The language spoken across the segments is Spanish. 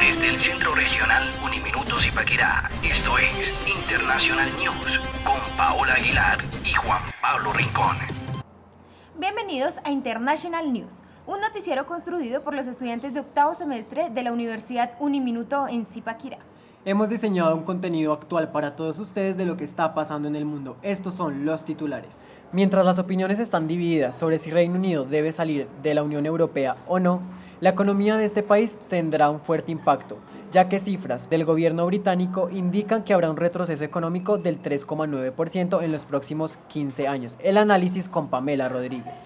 Desde el Centro Regional Uniminuto Zipaquirá, esto es International News con Paola Aguilar y Juan Pablo Rincón. Bienvenidos a International News, un noticiero construido por los estudiantes de octavo semestre de la Universidad Uniminuto en Zipaquirá. Hemos diseñado un contenido actual para todos ustedes de lo que está pasando en el mundo. Estos son los titulares. Mientras las opiniones están divididas sobre si Reino Unido debe salir de la Unión Europea o no, la economía de este país tendrá un fuerte impacto, ya que cifras del gobierno británico indican que habrá un retroceso económico del 3,9% en los próximos 15 años. El análisis con Pamela Rodríguez.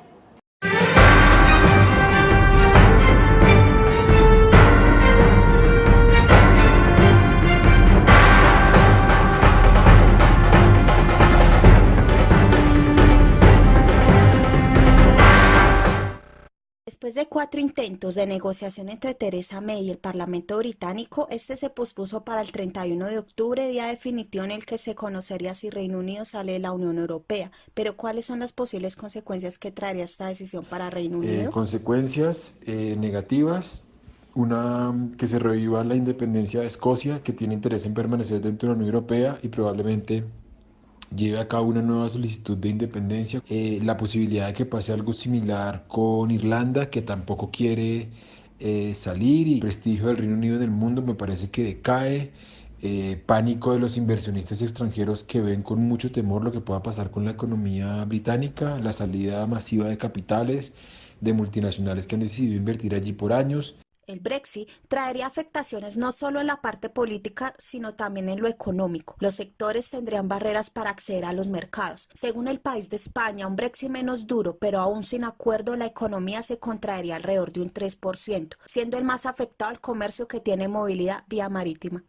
Después de 4 intentos de negociación entre Theresa May y el Parlamento británico, este se pospuso para el 31 de octubre, día definitivo en el que se conocería si Reino Unido sale de la Unión Europea. Pero, ¿cuáles son las posibles consecuencias que traería esta decisión para Reino Unido? Consecuencias negativas. Una, que se reviva la independencia de Escocia, que tiene interés en permanecer dentro de la Unión Europea y probablemente lleve a cabo una nueva solicitud de independencia. La posibilidad de que pase algo similar con Irlanda, que tampoco quiere salir, y el prestigio del Reino Unido en el mundo me parece que decae. Pánico de los inversionistas extranjeros que ven con mucho temor lo que pueda pasar con la economía británica, la salida masiva de capitales, de multinacionales que han decidido invertir allí por años. El Brexit traería afectaciones no solo en la parte política, sino también en lo económico. Los sectores tendrían barreras para acceder a los mercados. Según el país de España, un Brexit menos duro, pero aún sin acuerdo, la economía se contraería alrededor de un 3%, siendo el más afectado el comercio que tiene movilidad vía marítima.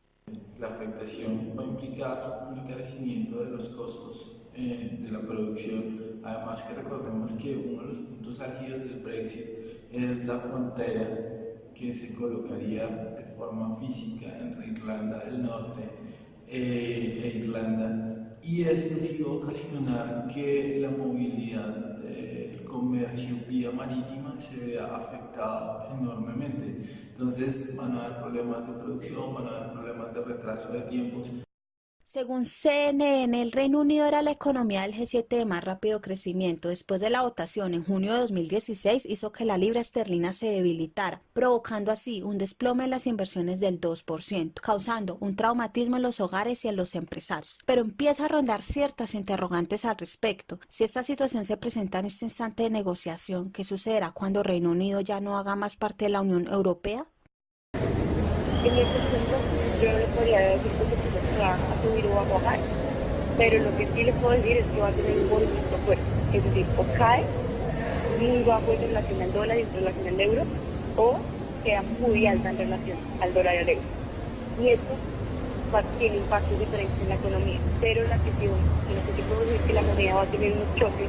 La afectación va a implicar un encarecimiento de los costos de la producción. Además que recordemos que uno de los puntos álgidos del Brexit es la frontera que se colocaría de forma física entre Irlanda del Norte e Irlanda, y esto sí va a ocasionar que la movilidad del comercio vía marítima se vea afectada enormemente. Entonces van a haber problemas de producción, van a haber problemas de retraso de tiempos. Según CNN, el Reino Unido era la economía del G7 de más rápido crecimiento. Después de la votación en junio de 2016 hizo que la libra esterlina se debilitara, provocando así un desplome en las inversiones del 2%, causando un traumatismo en los hogares y en los empresarios. Pero empieza a rondar ciertas interrogantes al respecto. Si esta situación se presenta en este instante de negociación, ¿qué sucederá cuando Reino Unido ya no haga más parte de la Unión Europea? En este punto yo no les podría decir que va a subir o va a bajar, pero lo que sí les puedo decir es que va a tener un movimiento fuerte, es decir, o cae muy bajo en relación al dólar y en relación al euro, o queda muy alta en relación al dólar y al euro. Y esto tiene impactos diferentes en la economía, pero lo que sí puedo decir es que la moneda va a tener unos choques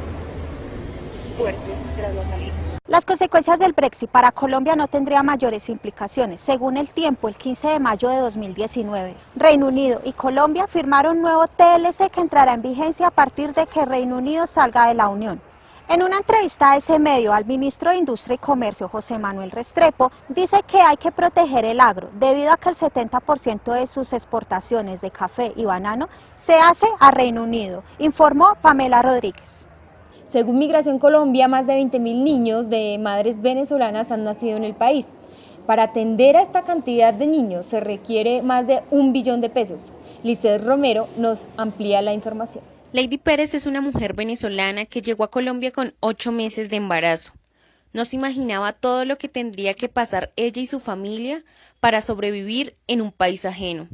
fuertes tras la salida. Las consecuencias del Brexit para Colombia no tendrían mayores implicaciones. Según El Tiempo, el 15 de mayo de 2019, Reino Unido y Colombia firmaron un nuevo TLC que entrará en vigencia a partir de que Reino Unido salga de la Unión. En una entrevista a ese medio, al ministro de Industria y Comercio, José Manuel Restrepo, dice que hay que proteger el agro, debido a que el 70% de sus exportaciones de café y banano se hace a Reino Unido, informó Pamela Rodríguez. Según Migración Colombia, más de 20.000 niños de madres venezolanas han nacido en el país. Para atender a esta cantidad de niños se requiere más de 1 billón de pesos. Lizeth Romero nos amplía la información. Lady Pérez es una mujer venezolana que llegó a Colombia con 8 meses de embarazo. No se imaginaba todo lo que tendría que pasar ella y su familia para sobrevivir en un país ajeno,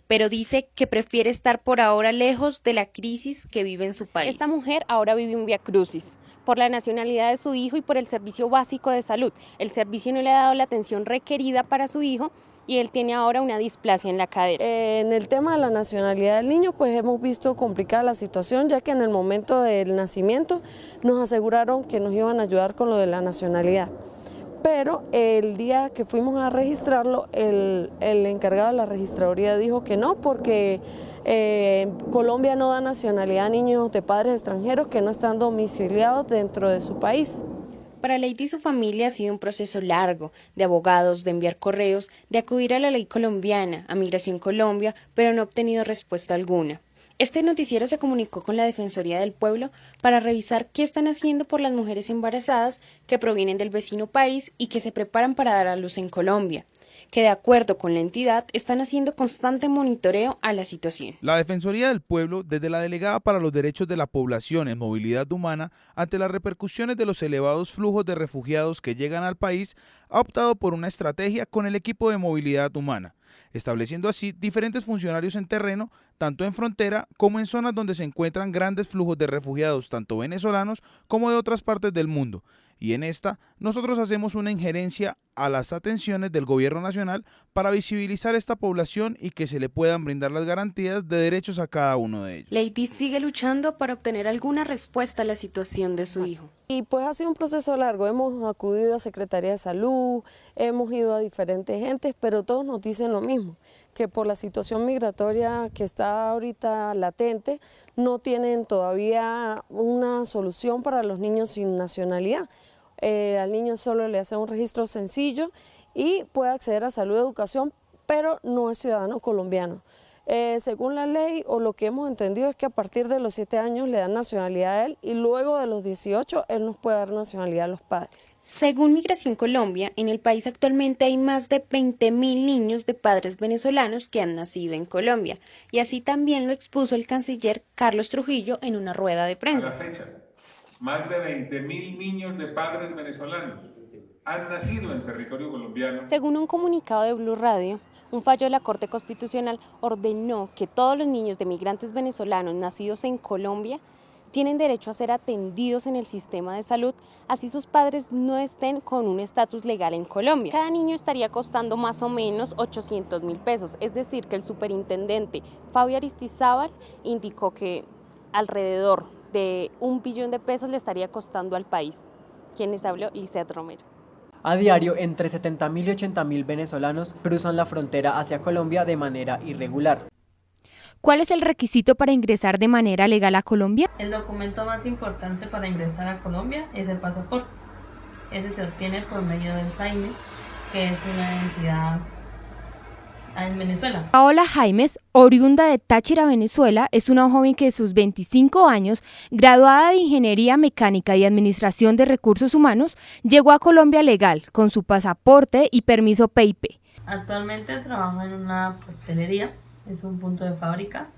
pero dice que prefiere estar por ahora lejos de la crisis que vive en su país. Esta mujer ahora vive un viacrucis, por la nacionalidad de su hijo y por el servicio básico de salud. El servicio no le ha dado la atención requerida para su hijo y él tiene ahora una displasia en la cadera. En el tema de la nacionalidad del niño, pues hemos visto complicada la situación, ya que en el momento del nacimiento nos aseguraron que nos iban a ayudar con lo de la nacionalidad. Pero el día que fuimos a registrarlo, el encargado de la registraduría dijo que no, porque Colombia no da nacionalidad a niños de padres extranjeros que no están domiciliados dentro de su país. Para Lady y su familia ha sido un proceso largo, de abogados, de enviar correos, de acudir a la ley colombiana, a Migración Colombia, pero no ha obtenido respuesta alguna. Este noticiero se comunicó con la Defensoría del Pueblo para revisar qué están haciendo por las mujeres embarazadas que provienen del vecino país y que se preparan para dar a luz en Colombia, que de acuerdo con la entidad están haciendo constante monitoreo a la situación. La Defensoría del Pueblo, desde la Delegada para los Derechos de la Población en Movilidad Humana, ante las repercusiones de los elevados flujos de refugiados que llegan al país, ha optado por una estrategia con el equipo de movilidad humana, estableciendo así diferentes funcionarios en terreno, tanto en frontera como en zonas donde se encuentran grandes flujos de refugiados, tanto venezolanos como de otras partes del mundo. Y en esta, nosotros hacemos una injerencia a las atenciones del gobierno nacional para visibilizar esta población y que se le puedan brindar las garantías de derechos a cada uno de ellos. Lady sigue luchando para obtener alguna respuesta a la situación de su hijo. Y pues ha sido un proceso largo, hemos acudido a Secretaría de Salud, hemos ido a diferentes entes, pero todos nos dicen lo mismo, que por la situación migratoria que está ahorita latente, no tienen todavía una solución para los niños sin nacionalidad. Al niño solo le hacen un registro sencillo y puede acceder a salud y educación, pero no es ciudadano colombiano. Según la ley, o lo que hemos entendido es que a partir de los 7 años le dan nacionalidad a él y luego de los 18 él nos puede dar nacionalidad a los padres. Según Migración Colombia, en el país actualmente hay más de 20.000 niños de padres venezolanos que han nacido en Colombia, y así también lo expuso el canciller Carlos Trujillo en una rueda de prensa. A la fecha, más de 20.000 niños de padres venezolanos han nacido en territorio colombiano. Según un comunicado de Blue Radio, un fallo de la Corte Constitucional ordenó que todos los niños de migrantes venezolanos nacidos en Colombia tienen derecho a ser atendidos en el sistema de salud, así sus padres no estén con un estatus legal en Colombia. Cada niño estaría costando más o menos 800.000 pesos, es decir, que el superintendente Fabio Aristizábal indicó que alrededor de 1 billón de pesos le estaría costando al país. Quien les habló, Lizeth Romero. A diario, entre 70.000 y 80.000 venezolanos cruzan la frontera hacia Colombia de manera irregular. ¿Cuál es el requisito para ingresar de manera legal a Colombia? El documento más importante para ingresar a Colombia es el pasaporte. Ese se obtiene por medio del SAIME, que es una entidad en Venezuela. Paola Jaimes, oriunda de Táchira, Venezuela, es una joven que a sus 25 años, graduada de Ingeniería Mecánica y Administración de Recursos Humanos, llegó a Colombia legal, con su pasaporte y permiso PIP. Actualmente trabajo en una pastelería, es un punto de fábrica,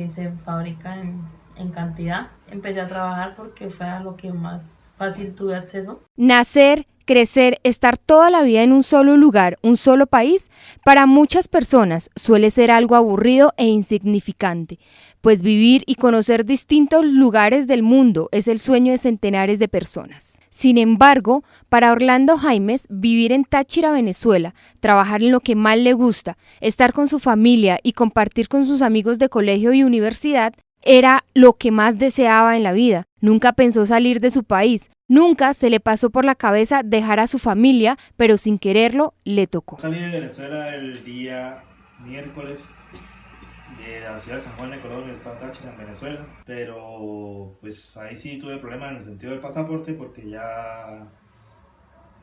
se fabrica en cantidad. Empecé a trabajar porque fue a lo que más fácil tuve acceso. Nacer, crecer, estar toda la vida en un solo lugar, un solo país, para muchas personas suele ser algo aburrido e insignificante, pues vivir y conocer distintos lugares del mundo es el sueño de centenares de personas. Sin embargo, para Orlando Jaimes, vivir en Táchira, Venezuela, trabajar en lo que más le gusta, estar con su familia y compartir con sus amigos de colegio y universidad, era lo que más deseaba en la vida. Nunca pensó salir de su país, nunca se le pasó por la cabeza dejar a su familia, pero sin quererlo le tocó. Salí de Venezuela el día miércoles de la ciudad de San Juan de Colombia, estado Táchira, en Venezuela, pero pues ahí sí tuve problemas en el sentido del pasaporte porque ya,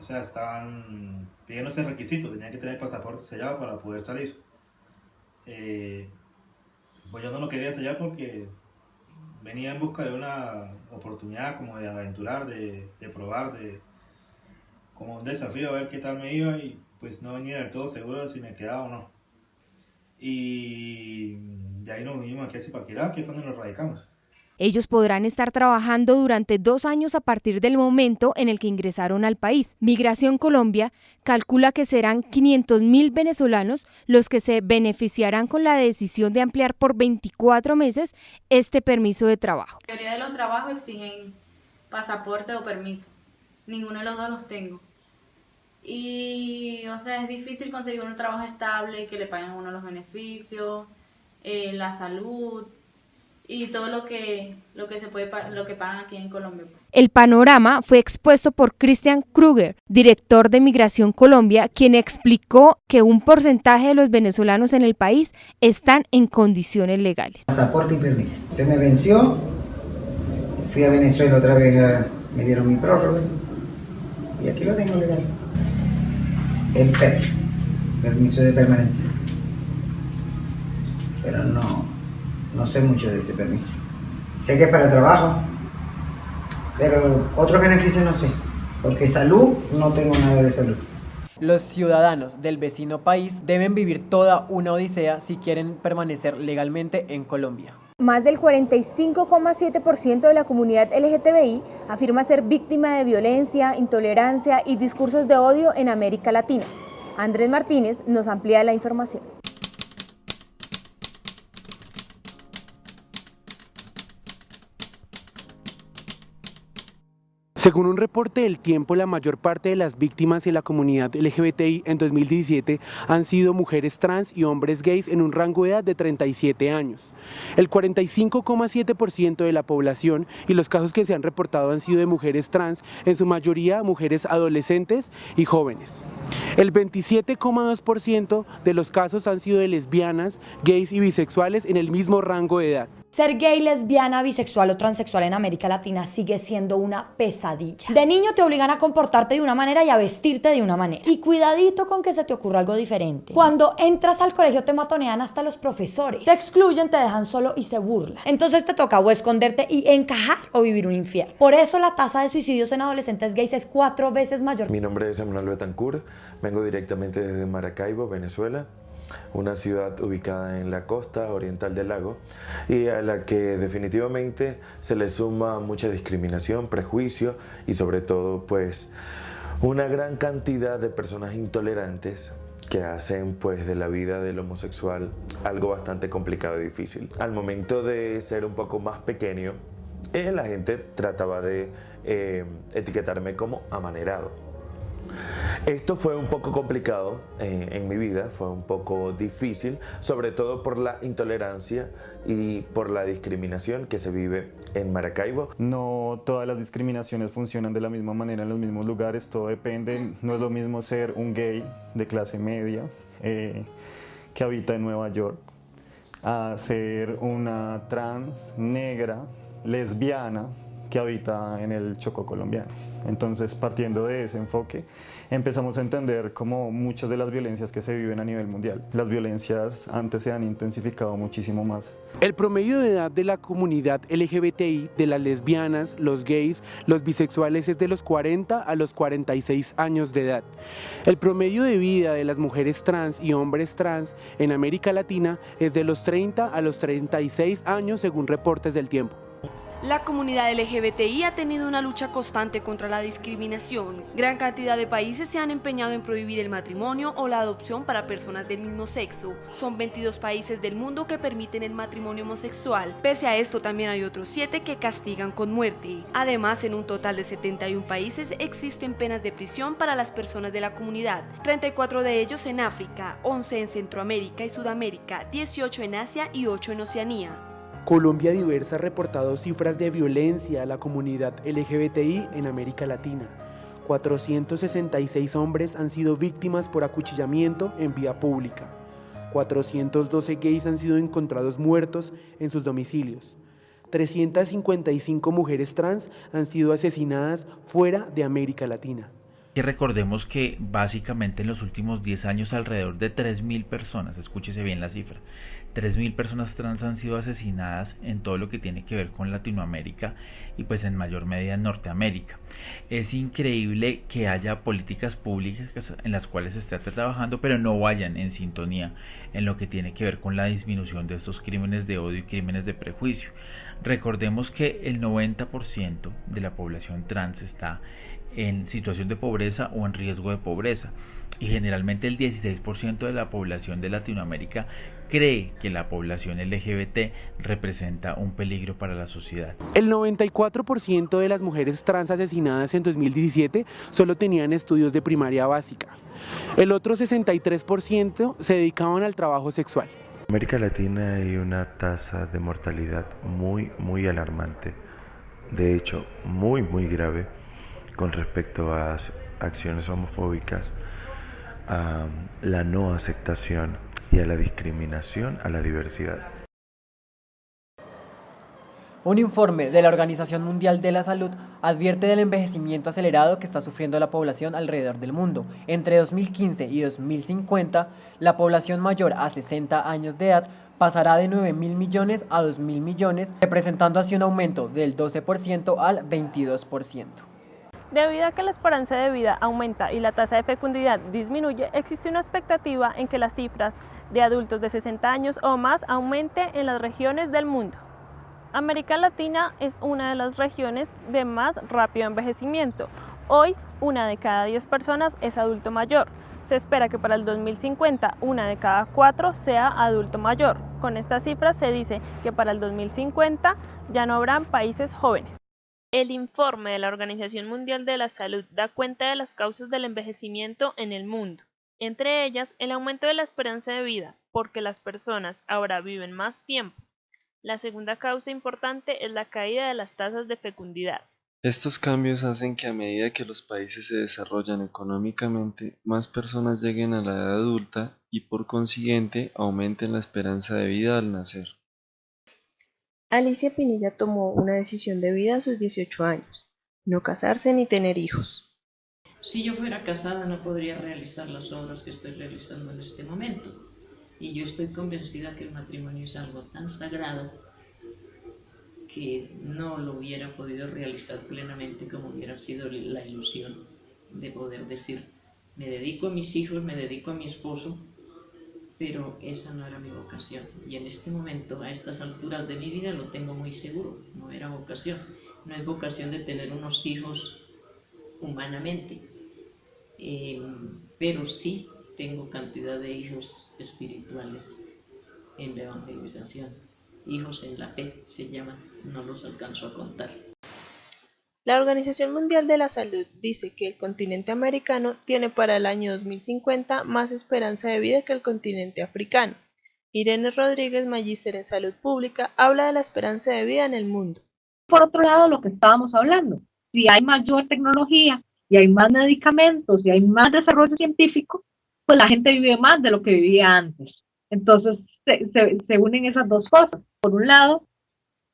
o sea, estaban pidiendo ese requisito, tenía que tener el pasaporte sellado para poder salir. Pues yo no lo quería sellar porque venía en busca de una oportunidad como de aventurar, de probar, como un desafío a ver qué tal me iba, y pues no venía del todo seguro de si me quedaba o no. Y de ahí nos vinimos aquí a Zipaquirá, que fue donde nos radicamos. Ellos podrán estar trabajando durante 2 años a partir del momento en el que ingresaron al país. Migración Colombia calcula que serán 500.000 venezolanos los que se beneficiarán con la decisión de ampliar por 24 meses este permiso de trabajo. La mayoría de los trabajos exigen pasaporte o permiso. Ninguno de los dos los tengo. Y, o sea, es difícil conseguir un trabajo estable, que le paguen a uno los beneficios, la salud y todo lo que pagan aquí en Colombia. El panorama fue expuesto por Christian Kruger, director de Migración Colombia, quien explicó que un porcentaje de los venezolanos en el país están en condiciones legales. Pasaporte y permiso. Se me venció, fui a Venezuela otra vez, me dieron mi prórroga y aquí lo tengo legal. El PEP, permiso de permanencia. Pero no sé mucho de este permiso. Sé que es para trabajo, pero otros beneficios no sé, porque salud, no tengo nada de salud. Los ciudadanos del vecino país deben vivir toda una odisea si quieren permanecer legalmente en Colombia. Más del 45,7% de la comunidad LGTBI afirma ser víctima de violencia, intolerancia y discursos de odio en América Latina. Andrés Martínez nos amplía la información. Según un reporte del Tiempo, la mayor parte de las víctimas de la comunidad LGBTI en 2017 han sido mujeres trans y hombres gays en un rango de edad de 37 años. El 45,7% de la población y los casos que se han reportado han sido de mujeres trans, en su mayoría mujeres adolescentes y jóvenes. El 27,2% de los casos han sido de lesbianas, gays y bisexuales en el mismo rango de edad. Ser gay, lesbiana, bisexual o transexual en América Latina sigue siendo una pesadilla. De niño te obligan a comportarte de una manera y a vestirte de una manera. Y cuidadito con que se te ocurra algo diferente. Cuando entras al colegio te matonean hasta los profesores. Te excluyen, te dejan solo y se burlan. Entonces te toca o esconderte y encajar o vivir un infierno. Por eso la tasa de suicidios en adolescentes gays es 4 veces mayor. Mi nombre es Emanuel Betancourt, vengo directamente desde Maracaibo, Venezuela. Una ciudad ubicada en la costa oriental del lago y a la que definitivamente se le suma mucha discriminación, prejuicio y sobre todo pues una gran cantidad de personas intolerantes que hacen pues de la vida del homosexual algo bastante complicado y difícil. Al momento de ser un poco más pequeño, la gente trataba de etiquetarme como amanerado. Esto fue un poco complicado en mi vida, fue un poco difícil, sobre todo por la intolerancia y por la discriminación que se vive en Maracaibo. No todas las discriminaciones funcionan de la misma manera en los mismos lugares, todo depende. No es lo mismo ser un gay de clase media que habita en Nueva York a ser una trans negra lesbiana que habita en el Chocó colombiano. Entonces, partiendo de ese enfoque, empezamos a entender como muchas de las violencias que se viven a nivel mundial. Las violencias antes se han intensificado muchísimo más. El promedio de edad de la comunidad LGBTI, de las lesbianas, los gays, los bisexuales, es de los 40 a los 46 años de edad. El promedio de vida de las mujeres trans y hombres trans en América Latina es de los 30 a los 36 años, según reportes del Tiempo. La comunidad LGBTI ha tenido una lucha constante contra la discriminación. Gran cantidad de países se han empeñado en prohibir el matrimonio o la adopción para personas del mismo sexo. Son 22 países del mundo que permiten el matrimonio homosexual. Pese a esto, también hay otros 7 que castigan con muerte. Además, en un total de 71 países existen penas de prisión para las personas de la comunidad. 34 de ellos en África, 11 en Centroamérica y Sudamérica, 18 en Asia y 8 en Oceanía. Colombia Diversa ha reportado cifras de violencia a la comunidad LGBTI en América Latina. 466 hombres han sido víctimas por acuchillamiento en vía pública. 412 gays han sido encontrados muertos en sus domicilios. 355 mujeres trans han sido asesinadas fuera de América Latina. Y recordemos que básicamente en los últimos 10 años alrededor de 3.000 personas, escúchese bien la cifra, 3.000 personas trans han sido asesinadas en todo lo que tiene que ver con Latinoamérica y pues en mayor medida en Norteamérica. Es increíble que haya políticas públicas en las cuales se esté trabajando, pero no vayan en sintonía en lo que tiene que ver con la disminución de estos crímenes de odio y crímenes de prejuicio. Recordemos que el 90% de la población trans está en situación de pobreza o en riesgo de pobreza y generalmente el 16% de la población de Latinoamérica cree que la población LGBT representa un peligro para la sociedad. El 94% de las mujeres trans asesinadas en 2017 solo tenían estudios de primaria básica. El otro 63% se dedicaban al trabajo sexual. En América Latina hay una tasa de mortalidad muy alarmante, de hecho muy grave con respecto a acciones homofóbicas, a la no aceptación y a la discriminación a la diversidad. Un informe de la Organización Mundial de la Salud advierte del envejecimiento acelerado que está sufriendo la población alrededor del mundo. Entre 2015 y 2050, la población mayor a 60 años de edad pasará de 9.000 millones a 2.000 millones, representando así un aumento del 12% al 22%. Debido a que la esperanza de vida aumenta y la tasa de fecundidad disminuye, existe una expectativa en que las cifras de adultos de 60 años o más aumente en las regiones del mundo. América Latina es una de las regiones de más rápido envejecimiento. Hoy, 1 de cada 10 personas es adulto mayor. Se espera que para el 2050, 1 de cada 4 sea adulto mayor. Con estas cifras se dice que para el 2050 ya no habrán países jóvenes. El informe de la Organización Mundial de la Salud da cuenta de las causas del envejecimiento en el mundo. Entre ellas, el aumento de la esperanza de vida, porque las personas ahora viven más tiempo. La segunda causa importante es la caída de las tasas de fecundidad. Estos cambios hacen que a medida que los países se desarrollan económicamente, más personas lleguen a la edad adulta y por consiguiente aumenten la esperanza de vida al nacer. Alicia Pinilla tomó una decisión de vida a sus 18 años, no casarse ni tener hijos. Si yo fuera casada no podría realizar las obras que estoy realizando en este momento. Y yo estoy convencida que el matrimonio es algo tan sagrado que no lo hubiera podido realizar plenamente como hubiera sido la ilusión de poder decir, me dedico a mis hijos, me dedico a mi esposo, pero esa no era mi vocación. Y en este momento, a estas alturas de mi vida, lo tengo muy seguro, no era vocación. No es vocación de tener unos hijos humanamente, pero sí tengo cantidad de hijos espirituales en la evangelización. Hijos en la fe se llaman, no los alcanzo a contar. La Organización Mundial de la Salud dice que el continente americano tiene para el año 2050 más esperanza de vida que el continente africano. Irene Rodríguez, magíster en salud pública, habla de la esperanza de vida en el mundo. Por otro lado, lo que estábamos hablando, si hay mayor tecnología y hay más medicamentos y hay más desarrollo científico, pues la gente vive más de lo que vivía antes. Entonces se unen esas dos cosas. Por un lado,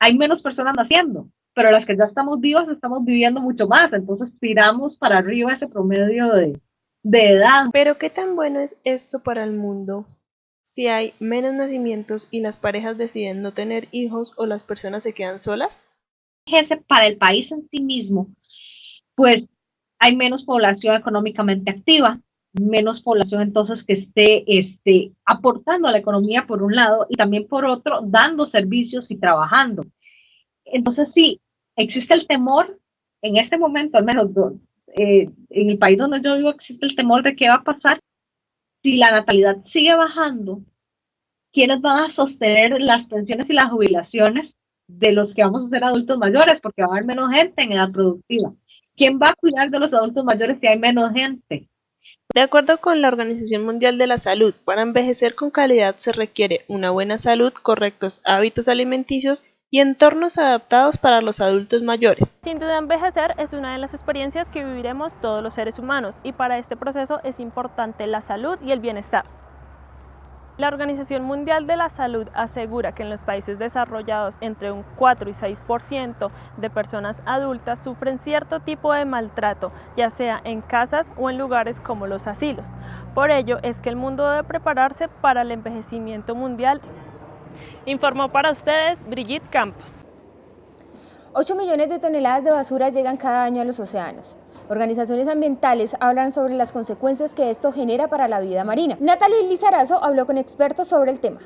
hay menos personas naciendo, pero las que ya estamos vivas estamos viviendo mucho más, entonces tiramos para arriba ese promedio de edad. Pero ¿qué tan bueno es esto para el mundo si hay menos nacimientos y las parejas deciden no tener hijos o las personas se quedan solas? Para el país en sí mismo, pues hay menos población económicamente activa, menos población entonces que esté aportando a la economía por un lado y también por otro dando servicios y trabajando. Entonces sí, existe el temor, en este momento al menos en el país donde yo vivo existe el temor de qué va a pasar si la natalidad sigue bajando, quiénes van a sostener las pensiones y las jubilaciones de los que vamos a ser adultos mayores, porque va a haber menos gente en edad productiva. ¿Quién va a cuidar de los adultos mayores si hay menos gente? De acuerdo con la Organización Mundial de la Salud, para envejecer con calidad se requiere una buena salud, correctos hábitos alimenticios y entornos adaptados para los adultos mayores. Sin duda, envejecer es una de las experiencias que viviremos todos los seres humanos y para este proceso es importante la salud y el bienestar. La Organización Mundial de la Salud asegura que en los países desarrollados entre un 4 y 6% de personas adultas sufren cierto tipo de maltrato, ya sea en casas o en lugares como los asilos. Por ello es que el mundo debe prepararse para el envejecimiento mundial. Informó para ustedes Brigitte Campos. 8 millones de toneladas de basura llegan cada año a los océanos. Organizaciones ambientales hablan sobre las consecuencias que esto genera para la vida marina. Natalie Lizarazo habló con expertos sobre el tema.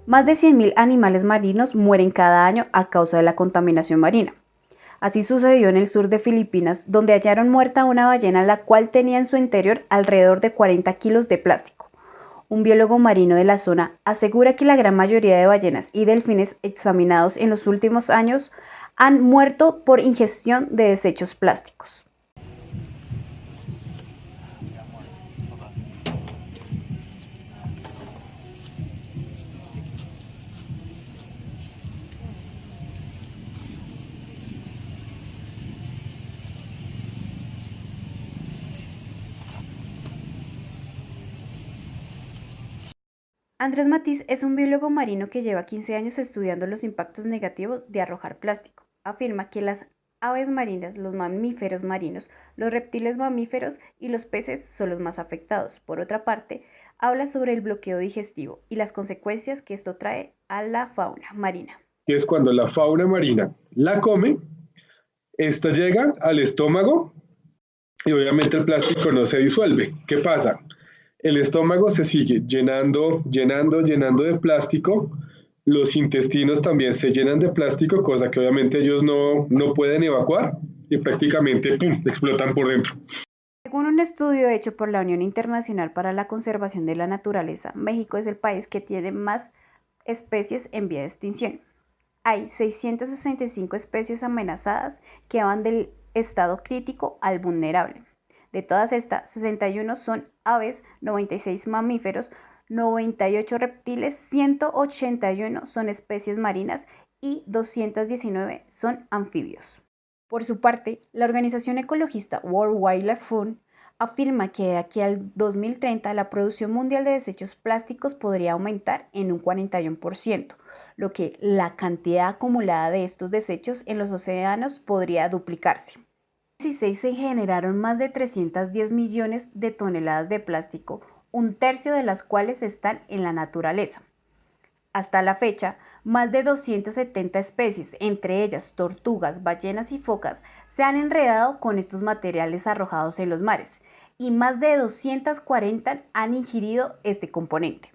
Más de 100.000 animales marinos mueren cada año a causa de la contaminación marina. Así sucedió en el sur de Filipinas, donde hallaron muerta una ballena la cual tenía en su interior alrededor de 40 kilos de plástico. Un biólogo marino de la zona asegura que la gran mayoría de ballenas y delfines examinados en los últimos años han muerto por ingestión de desechos plásticos. Andrés Matiz es un biólogo marino que lleva 15 años estudiando los impactos negativos de arrojar plástico. Afirma que las aves marinas, los mamíferos marinos, los reptiles mamíferos y los peces son los más afectados. Por otra parte, habla sobre el bloqueo digestivo y las consecuencias que esto trae a la fauna marina. Que es cuando la fauna marina la come, esta llega al estómago y obviamente el plástico no se disuelve. ¿Qué pasa? El estómago se sigue llenando de plástico, los intestinos también se llenan de plástico, cosa que obviamente ellos no pueden evacuar y prácticamente ¡pum!, explotan por dentro. Según un estudio hecho por la Unión Internacional para la Conservación de la Naturaleza, México es el país que tiene más especies en vía de extinción. Hay 665 especies amenazadas que van del estado crítico al vulnerable. De todas estas, 61 son aves, 96 mamíferos, 98 reptiles, 181 son especies marinas y 219 son anfibios. Por su parte, la organización ecologista World Wildlife Fund afirma que de aquí al 2030 la producción mundial de desechos plásticos podría aumentar en un 41%, lo que la cantidad acumulada de estos desechos en los océanos podría duplicarse. En 2016 se generaron más de 310 millones de toneladas de plástico, un tercio de las cuales están en la naturaleza. Hasta la fecha, más de 270 especies, entre ellas tortugas, ballenas y focas, se han enredado con estos materiales arrojados en los mares, y más de 240 han ingerido este componente.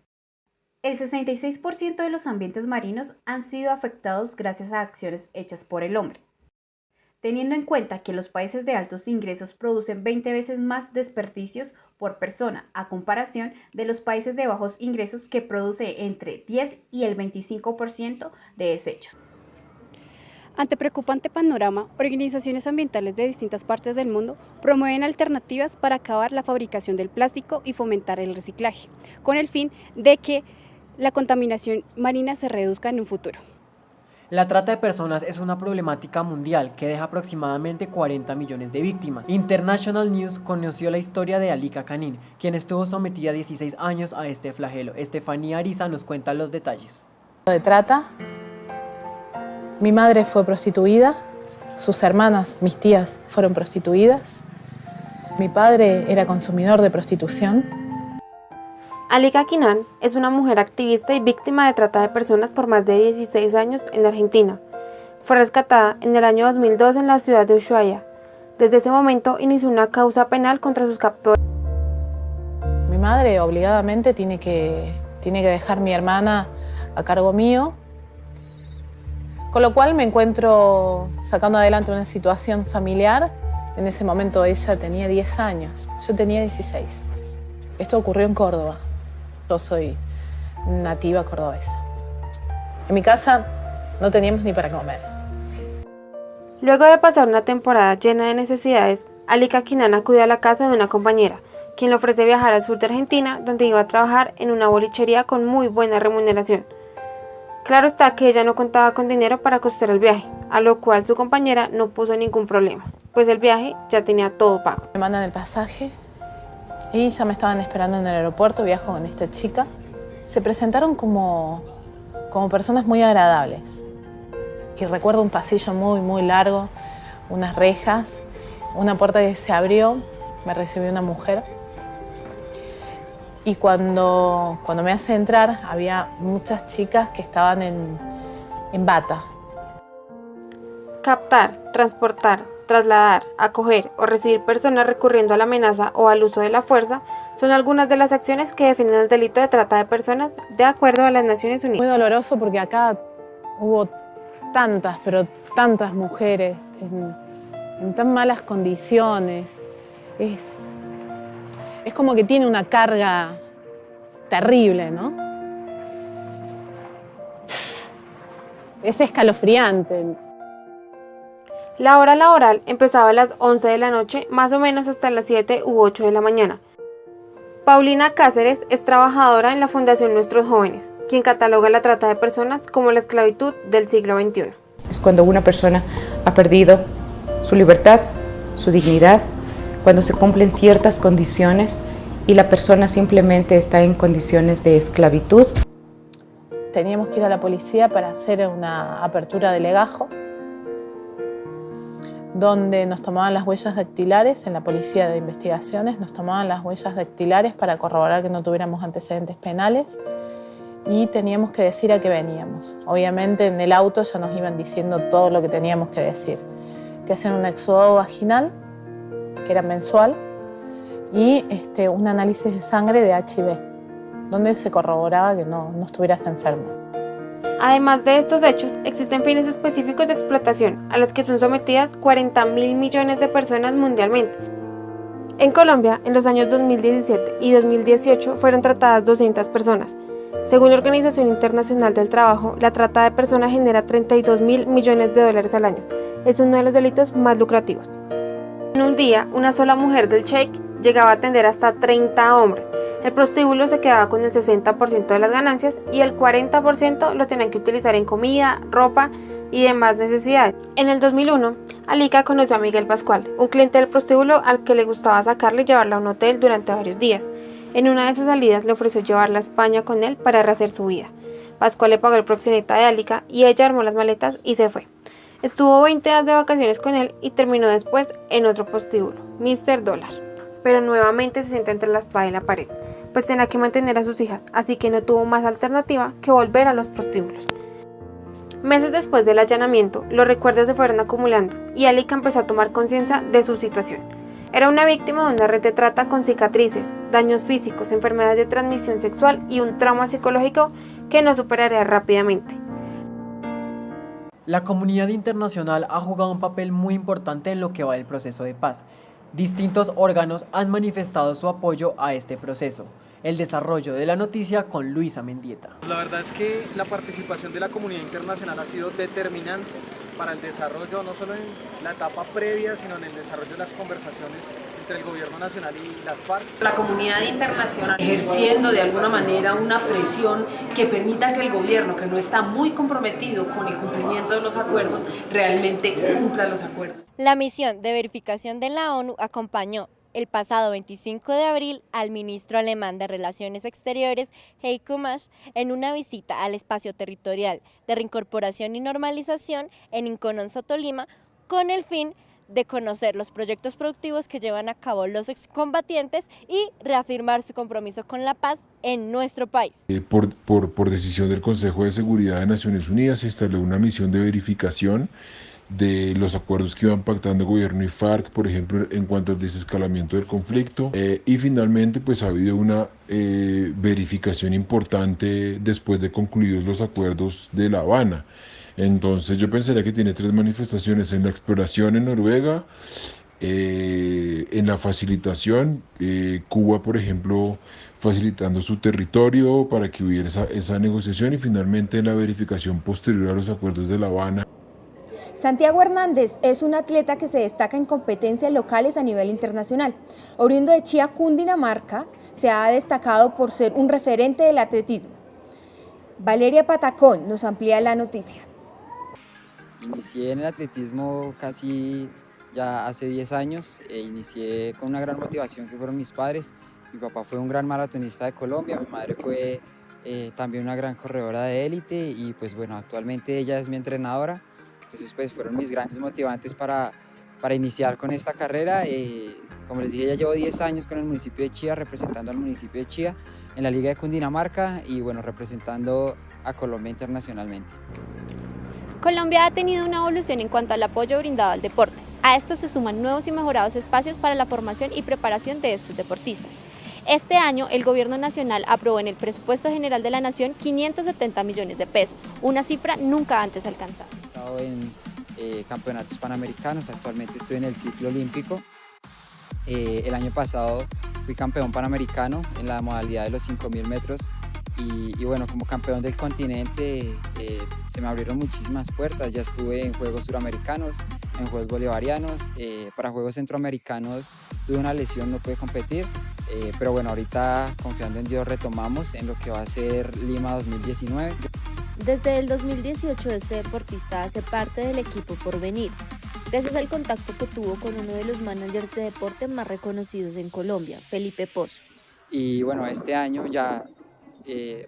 El 66% de los ambientes marinos han sido afectados gracias a acciones hechas por el hombre. Teniendo en cuenta que los países de altos ingresos producen 20 veces más desperdicios por persona a comparación de los países de bajos ingresos que produce entre 10 y el 25% de desechos. Ante preocupante panorama, organizaciones ambientales de distintas partes del mundo promueven alternativas para acabar la fabricación del plástico y fomentar el reciclaje, con el fin de que la contaminación marina se reduzca en un futuro. La trata de personas es una problemática mundial que deja aproximadamente 40 millones de víctimas. International News conoció la historia de Alika Canin, quien estuvo sometida 16 años a este flagelo. Estefanía Ariza nos cuenta los detalles. De trata, mi madre fue prostituida, sus hermanas, mis tías, fueron prostituidas, mi padre era consumidor de prostitución. Alika Canin es una mujer activista y víctima de trata de personas por más de 16 años en Argentina. Fue rescatada en el año 2002 en la ciudad de Ushuaia. Desde ese momento inició una causa penal contra sus captores. Mi madre obligadamente tiene que dejar mi hermana a cargo mío, con lo cual me encuentro sacando adelante una situación familiar. En ese momento ella tenía 10 años, yo tenía 16. Esto ocurrió en Córdoba. Yo soy nativa cordobesa. En mi casa no teníamos ni para comer. Luego de pasar una temporada llena de necesidades, Alika Canin acudió a la casa de una compañera, quien le ofrece viajar al sur de Argentina, donde iba a trabajar en una bolichería con muy buena remuneración. Claro está que ella no contaba con dinero para costear el viaje, a lo cual su compañera no puso ningún problema, pues el viaje ya tenía todo pago. Me mandan el pasaje y ya me estaban esperando en el aeropuerto, viajo con esta chica. Se presentaron como personas muy agradables. Y recuerdo un pasillo muy largo, unas rejas, una puerta que se abrió, me recibió una mujer. Y cuando me hace entrar, había muchas chicas que estaban en bata. Captar, transportar, trasladar, acoger o recibir personas recurriendo a la amenaza o al uso de la fuerza son algunas de las acciones que definen el delito de trata de personas de acuerdo a las Naciones Unidas. Muy doloroso porque acá hubo tantas, pero tantas mujeres en tan malas condiciones. Es como que tiene una carga terrible, ¿no? Es escalofriante. La hora laboral empezaba a las 11 de la noche, más o menos hasta las 7 u 8 de la mañana. Paulina Cáceres es trabajadora en la Fundación Nuestros Jóvenes, quien cataloga la trata de personas como la esclavitud del siglo XXI. Es cuando una persona ha perdido su libertad, su dignidad, cuando se cumplen ciertas condiciones y la persona simplemente está en condiciones de esclavitud. Teníamos que ir a la policía para hacer una apertura de legajo, donde nos tomaban las huellas dactilares, en la policía de investigaciones, nos tomaban las huellas dactilares para corroborar que no tuviéramos antecedentes penales y teníamos que decir a qué veníamos. Obviamente en el auto ya nos iban diciendo todo lo que teníamos que decir. Que hacían un exudado vaginal, que era mensual, y un análisis de sangre de HIV, donde se corroboraba que no estuvieras enfermo. Además de estos hechos, existen fines específicos de explotación a los que son sometidas 40.000 millones de personas mundialmente. En Colombia, en los años 2017 y 2018 fueron tratadas 200 personas. Según la Organización Internacional del Trabajo, la trata de personas genera 32.000 millones de dólares al año. Es uno de los delitos más lucrativos. En un día, una sola mujer del Sheikh llegaba a atender hasta 30 hombres. El prostíbulo se quedaba con el 60% de las ganancias y el 40% lo tenían que utilizar en comida, ropa y demás necesidades. En el 2001, Alika conoció a Miguel Pascual, un cliente del prostíbulo al que le gustaba sacarle y llevarla a un hotel durante varios días. En una de esas salidas le ofreció llevarla a España con él para rehacer su vida. Pascual le pagó el proxeneta de Alika y ella armó las maletas y se fue. Estuvo 20 días de vacaciones con él y terminó después en otro prostíbulo, Mr. Dollar. Pero nuevamente se sienta entre la espada y la pared, pues tenía que mantener a sus hijas, así que no tuvo más alternativa que volver a los prostíbulos. Meses después del allanamiento, los recuerdos se fueron acumulando y Alika empezó a tomar conciencia de su situación. Era una víctima de una red de trata con cicatrices, daños físicos, enfermedades de transmisión sexual y un trauma psicológico que no superaría rápidamente. La comunidad internacional ha jugado un papel muy importante en lo que va del proceso de paz. Distintos órganos han manifestado su apoyo a este proceso. El desarrollo de la noticia con Luisa Mendieta. La verdad es que la participación de la comunidad internacional ha sido determinante para el desarrollo, no solo en la etapa previa, sino en el desarrollo de las conversaciones entre el gobierno nacional y las FARC. La comunidad internacional ejerciendo de alguna manera una presión que permita que el gobierno, que no está muy comprometido con el cumplimiento de los acuerdos, realmente cumpla los acuerdos. La misión de verificación de la ONU acompañó el pasado 25 de abril al ministro alemán de Relaciones Exteriores, Heiko Maas, en una visita al espacio territorial de reincorporación y normalización en Incononso, Tolima, con el fin de conocer los proyectos productivos que llevan a cabo los excombatientes y reafirmar su compromiso con la paz en nuestro país. Por decisión del Consejo de Seguridad de Naciones Unidas se instaló una misión de verificación de los acuerdos que iban pactando gobierno y FARC, por ejemplo, en cuanto al desescalamiento del conflicto, y finalmente pues ha habido una verificación importante después de concluidos los acuerdos de La Habana. Entonces yo pensaría que tiene 3 manifestaciones: en la exploración en Noruega, en la facilitación, Cuba por ejemplo facilitando su territorio para que hubiera esa negociación, y finalmente en la verificación posterior a los acuerdos de La Habana. Santiago Hernández es un atleta que se destaca en competencias locales a nivel internacional. Oriundo de Chía, Cundinamarca, se ha destacado por ser un referente del atletismo. Valeria Patacón nos amplía la noticia. Inicié en el atletismo casi ya hace 10 años. Inicié con una gran motivación que fueron mis padres. Mi papá fue un gran maratonista de Colombia, mi madre fue también una gran corredora de élite y pues bueno, actualmente ella es mi entrenadora. Entonces pues fueron mis grandes motivantes para iniciar con esta carrera. Como les dije, ya llevo 10 años con el municipio de Chía, representando al municipio de Chía en la Liga de Cundinamarca y bueno, representando a Colombia internacionalmente. Colombia ha tenido una evolución en cuanto al apoyo brindado al deporte. A esto se suman nuevos y mejorados espacios para la formación y preparación de estos deportistas. Este año, el Gobierno Nacional aprobó en el Presupuesto General de la Nación 570 millones de pesos, una cifra nunca antes alcanzada. He estado en campeonatos panamericanos, actualmente estoy en el ciclo olímpico. El año pasado fui campeón panamericano en la modalidad de los 5.000 metros y bueno, como campeón del continente se me abrieron muchísimas puertas. Ya estuve en Juegos Suramericanos, en Juegos Bolivarianos, para Juegos Centroamericanos tuve una lesión, no pude competir. Pero bueno, ahorita confiando en Dios retomamos en lo que va a ser Lima 2019. Desde el 2018 este deportista hace parte del equipo Porvenir, gracias al contacto que tuvo con uno de los managers de deporte más reconocidos en Colombia, Felipe Pozo. y bueno, este año ya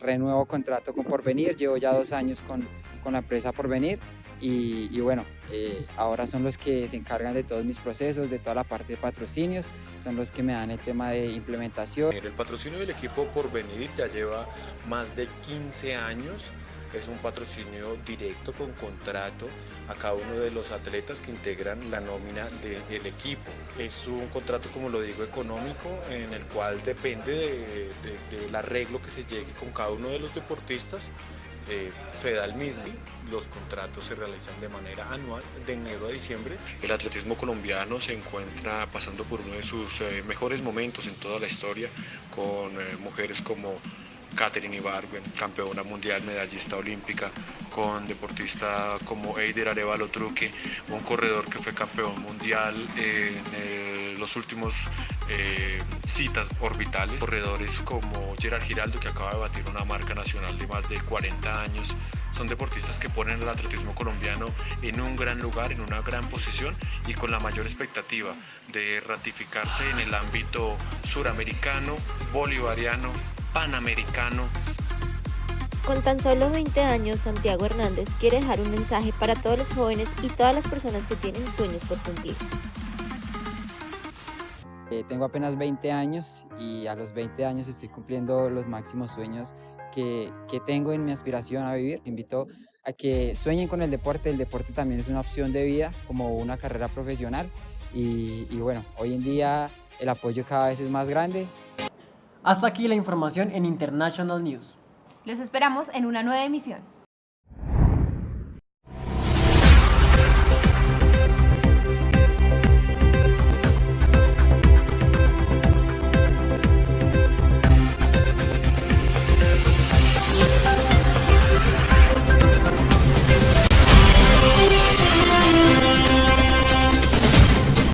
renuevo contrato con Porvenir, llevo ya 2 años con la empresa Porvenir y bueno, ahora son los que se encargan de todos mis procesos, de toda la parte de patrocinios, son los que me dan el tema de implementación. El patrocinio del equipo Porvenir ya lleva más de 15 años. Es un patrocinio directo con contrato a cada uno de los atletas que integran la nómina del equipo. Es un contrato, como lo digo, económico, en el cual depende del arreglo que se llegue con cada uno de los deportistas. Se da el mismo. Los contratos se realizan de manera anual, de enero a diciembre. El atletismo colombiano se encuentra pasando por uno de sus mejores momentos en toda la historia, con mujeres como Katherine Ibargüen, campeona mundial, medallista olímpica, con deportistas como Eider Arévalo Truque, un corredor que fue campeón mundial en los últimos citas orbitales, corredores como Gerard Giraldo, que acaba de batir una marca nacional de más de 40 años. Son deportistas que ponen el atletismo colombiano en un gran lugar, en una gran posición y con la mayor expectativa de ratificarse en el ámbito suramericano, bolivariano, panamericano. Con tan solo 20 años, Santiago Hernández quiere dejar un mensaje para todos los jóvenes y todas las personas que tienen sueños por cumplir. Tengo apenas 20 años y a los 20 años estoy cumpliendo los máximos sueños que tengo en mi aspiración a vivir. Te invito a que sueñen con el deporte también es una opción de vida como una carrera profesional y bueno, hoy en día el apoyo cada vez es más grande. Hasta aquí la información en International News. Los esperamos en una nueva emisión.